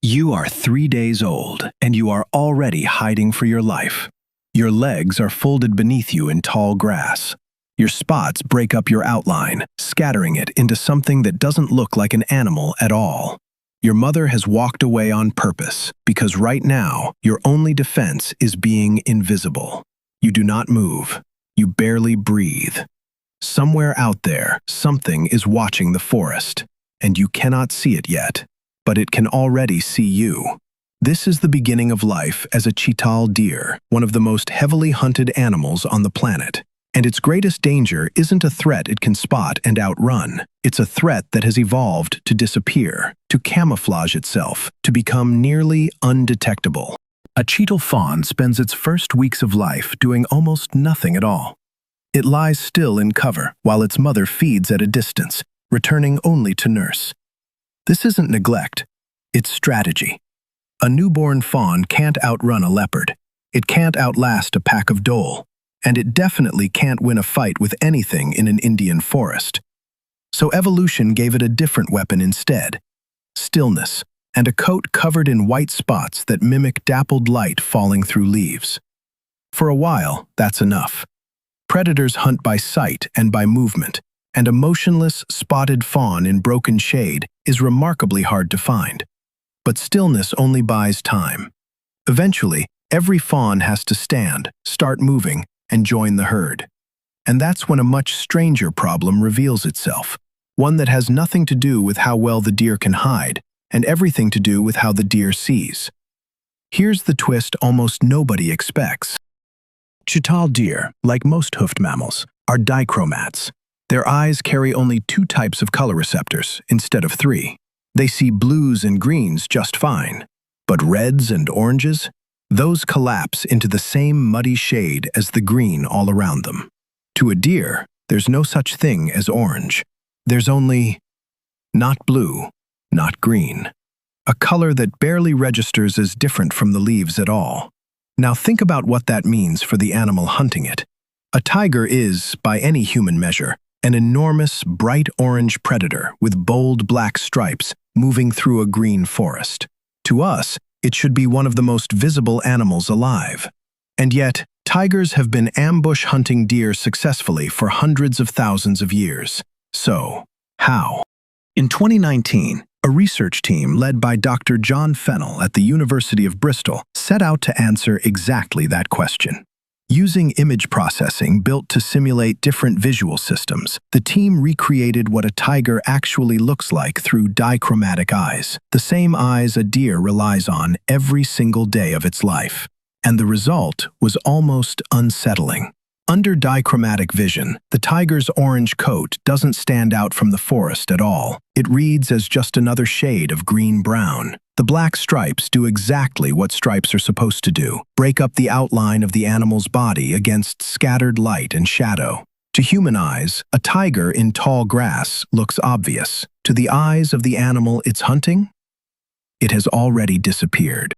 You are 3 days old, and you are already hiding for your life. Your legs are folded beneath you in tall grass. Your spots break up your outline, scattering it into something that doesn't look like an animal at all. Your mother has walked away on purpose, because right now, your only defense is being invisible. You do not move. You barely breathe. Somewhere out there, something is watching the forest, and you cannot see it yet, but it can already see you. This is the beginning of life as a chital deer, one of the most heavily hunted animals on the planet. And its greatest danger isn't a threat it can spot and outrun. It's a threat that has evolved to disappear, to camouflage itself, to become nearly undetectable. A chital fawn spends its first weeks of life doing almost nothing at all. It lies still in cover while its mother feeds at a distance, returning only to nurse. This isn't neglect, it's strategy. A newborn fawn can't outrun a leopard. It can't outlast a pack of dhole. And it definitely can't win a fight with anything in an Indian forest. So evolution gave it a different weapon instead: stillness, and a coat covered in white spots that mimic dappled light falling through leaves. For a while, that's enough. Predators hunt by sight and by movement, and a motionless, spotted fawn in broken shade is remarkably hard to find. But stillness only buys time. Eventually, every fawn has to stand, start moving, and join the herd. And that's when a much stranger problem reveals itself, one that has nothing to do with how well the deer can hide, and everything to do with how the deer sees. Here's the twist almost nobody expects. Chital deer, like most hoofed mammals, are dichromats. Their eyes carry only 2 types of color receptors instead of 3. They see blues and greens just fine, but reds and oranges, those collapse into the same muddy shade as the green all around them. To a deer, there's no such thing as orange. There's only not blue, not green. A color that barely registers as different from the leaves at all. Now think about what that means for the animal hunting it. A tiger is, by any human measure, an enormous, bright orange predator with bold black stripes moving through a green forest. To us, it should be one of the most visible animals alive. And yet, tigers have been ambush hunting deer successfully for hundreds of thousands of years. So, how? In 2019, a research team led by Dr. John Fennell at the University of Bristol set out to answer exactly that question. Using image processing built to simulate different visual systems, the team recreated what a tiger actually looks like through dichromatic eyes, the same eyes a deer relies on every single day of its life. And the result was almost unsettling. Under dichromatic vision, the tiger's orange coat doesn't stand out from the forest at all. It reads as just another shade of green-brown. The black stripes do exactly what stripes are supposed to do: break up the outline of the animal's body against scattered light and shadow. To human eyes, a tiger in tall grass looks obvious. To the eyes of the animal it's hunting, it has already disappeared.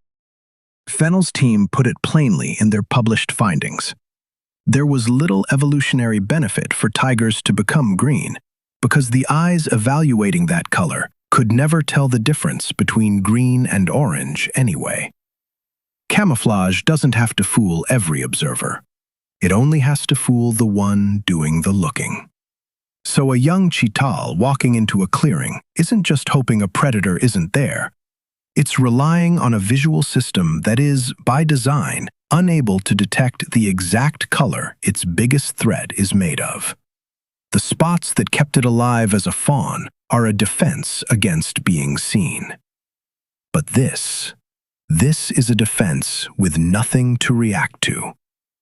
Fennell's team put it plainly in their published findings. There was little evolutionary benefit for tigers to become green, because the eyes evaluating that color could never tell the difference between green and orange anyway. Camouflage doesn't have to fool every observer. It only has to fool the one doing the looking. So a young chital walking into a clearing isn't just hoping a predator isn't there. It's relying on a visual system that is, by design, unable to detect the exact color its biggest threat is made of. The spots that kept it alive as a fawn are a defense against being seen. But this is a defense with nothing to react to.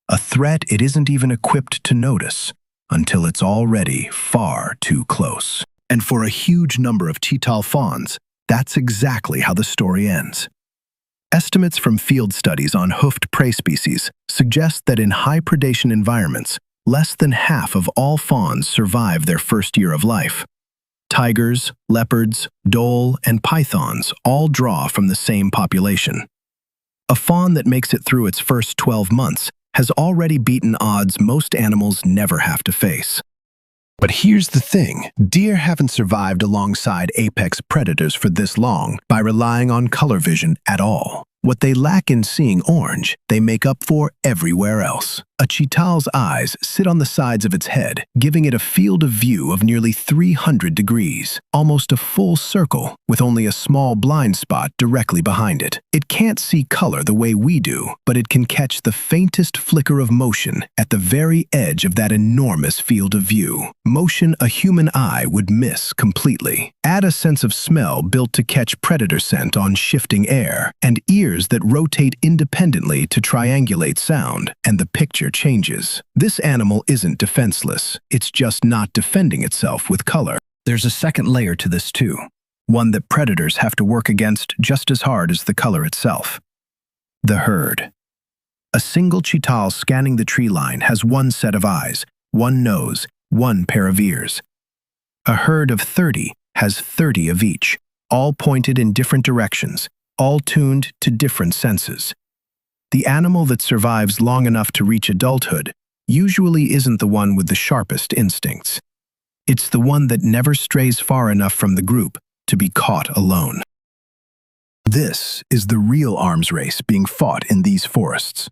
A threat it isn't even equipped to notice until it's already far too close. And for a huge number of chital fawns, that's exactly how the story ends. Estimates from field studies on hoofed prey species suggest that in high predation environments, less than half of all fawns survive their first year of life. Tigers, leopards, dhole, and pythons all draw from the same population. A fawn that makes it through its first 12 months has already beaten odds most animals never have to face. But here's the thing, deer haven't survived alongside apex predators for this long by relying on color vision at all. What they lack in seeing orange, they make up for everywhere else. A cheetah's eyes sit on the sides of its head, giving it a field of view of nearly 300 degrees, almost a full circle, with only a small blind spot directly behind it. It can't see color the way we do, but it can catch the faintest flicker of motion at the very edge of that enormous field of view. Motion a human eye would miss completely. Add a sense of smell built to catch predator scent on shifting air, and ears that rotate independently to triangulate sound, and the picture changes. This animal isn't defenseless, it's just not defending itself with color. There's a second layer to this too, one that predators have to work against just as hard as the color itself. The herd. A single cheetah scanning the tree line has one set of eyes, one nose, one pair of ears. A herd of 30 has 30 of each, all pointed in different directions, all tuned to different senses. The animal that survives long enough to reach adulthood usually isn't the one with the sharpest instincts. It's the one that never strays far enough from the group to be caught alone. This is the real arms race being fought in these forests.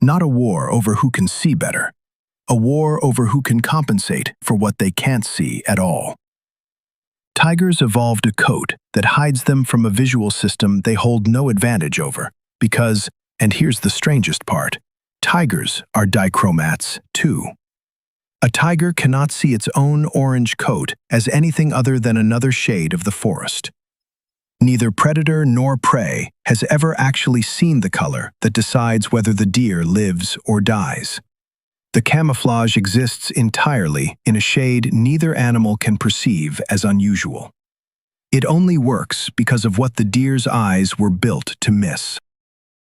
Not a war over who can see better, a war over who can compensate for what they can't see at all. Tigers evolved a coat that hides them from a visual system they hold no advantage over because, and here's the strangest part, tigers are dichromats too. A tiger cannot see its own orange coat as anything other than another shade of the forest. Neither predator nor prey has ever actually seen the color that decides whether the deer lives or dies. The camouflage exists entirely in a shade neither animal can perceive as unusual. It only works because of what the deer's eyes were built to miss.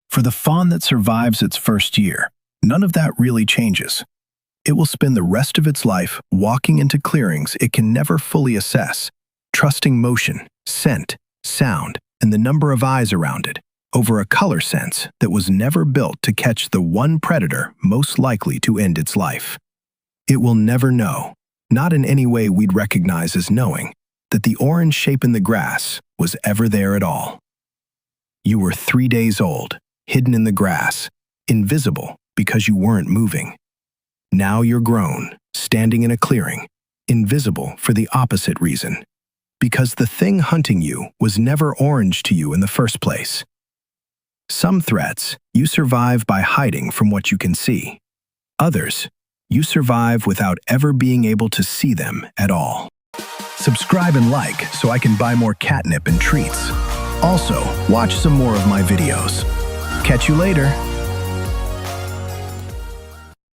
For the fawn that survives its first year, none of that really changes. It will spend the rest of its life walking into clearings it can never fully assess, trusting motion, scent, sound, and the number of eyes around it, over a color sense that was never built to catch the one predator most likely to end its life. It will never know, not in any way we'd recognize as knowing, that the orange shape in the grass was ever there at all. You were 3 days old, hidden in the grass, invisible because you weren't moving. Now you're grown, standing in a clearing, invisible for the opposite reason, because the thing hunting you was never orange to you in the first place. Some threats, you survive by hiding from what you can see. Others, you survive without ever being able to see them at all. Subscribe and like so I can buy more catnip and treats. Also, watch some more of my videos. Catch you later.